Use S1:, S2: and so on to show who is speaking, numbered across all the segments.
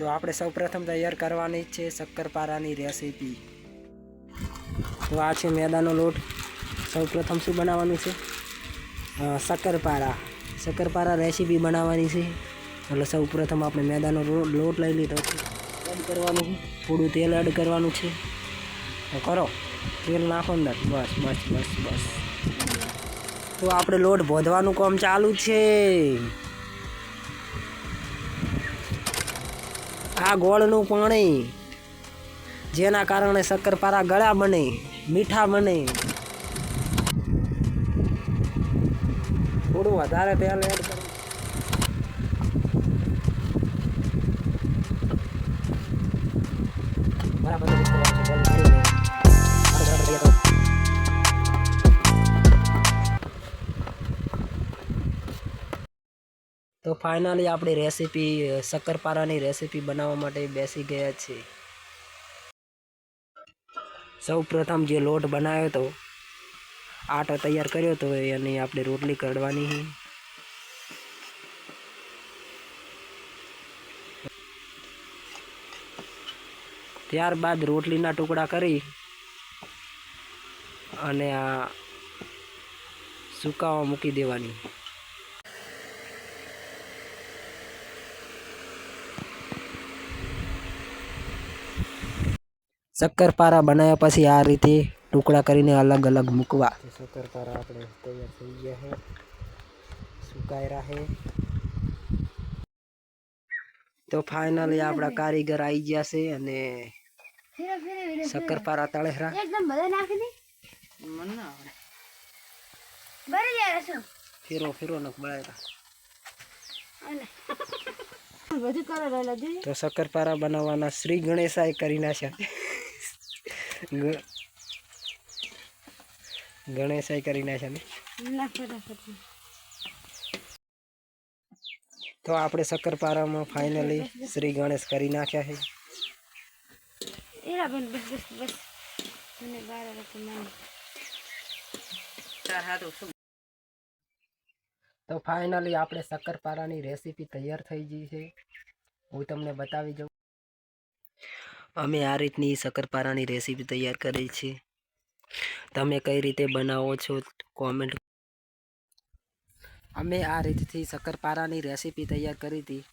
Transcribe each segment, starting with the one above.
S1: તો આપણે સૌપ્રથમ તૈયાર કરવાની છે શક્કરપારાની રેસીપી। તો આ છે મેદાનો લોટ। સૌપ્રથમ શું બનાવવાનું છે? શક્કરપારા રેસીપી બનાવવાની છે। એટલે સૌપ્રથમ આપણે મેદાનો લોટ લઈ લીધો છે, એડ કરવાનું છે, થોડું તેલ એડ કરવાનું છે। તો કરો, તેલ નાખો અંદર, બસ બસ બસ બસ। તો આપણે લોટ બોધવાનું કામ ચાલુ છે। આ ગોળનું પાણી જેના કારણે શક્કરપારા ગળા બને, મીઠા બને। થોડું વધારે તેલ એડ કરો। બરાબર તો ફાઇનલી આપણી રેસીપી શક્કરપારાની રેસીપી બનાવવા માટે બેસી ગયા છે। સૌ પ્રથમ જે લોટ બનાવ્યો હતો, આટો તૈયાર કર્યો હતો, એની આપણે રોટલી કરવાની છે। ત્યારબાદ રોટલીના ટુકડા કરી અને આ સુકાવા મૂકી દેવાની। શક્કરપારા બનાવ્યા પછી આ રીતે ટુકડા કરીને અલગ અલગ મૂકવા। શક્કરપારા આપણે તૈયાર થઈ ગયા છે, સુકાઈ રહ્યા છે। તો ફાઇનલી આપણા કારીગર આવી ગયા છે અને શક્કરપારા તળે એકદમ બધા નાખી દે, મને ના આવડે, બરી જાય છે, ફેરો ફેરો નક બળાયરા બધું કરે રહેલા દે। તો શક્કરપારા બનાવવાના શ્રી ગણેશાય કરી નાખ્યા। ગણેશાય કરી નાખ્યા ને। તો આપણે શક્કરપારામાં ફાઇનલી શ્રી ગણેશ કરી નાખ્યા છે। તો ફાઇનલી આપણે શક્કરપારાની રેસીપી તૈયાર થઈ ગઈ છે। હું તમને બતાવી દઉં, અમે આ રીતની શક્કરપારાની રેસીપી તૈયાર કરી છે। તમે કઈ રીતે બનાવો છો કોમેન્ટ। અમે આ રીતથી શક્કરપારાની રેસીપી તૈયાર કરી હતી।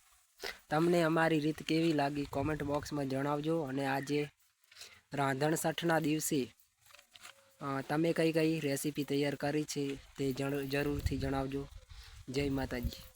S1: તમને અમારી રીત કેવી લાગી કોમેન્ટ બોક્સમાં જણાવજો। અને આજે રાંધણસઠના દિવસે તમે કઈ કઈ રેસીપી તૈયાર કરી છે તે જરૂરથી જણાવજો। જય માતાજી।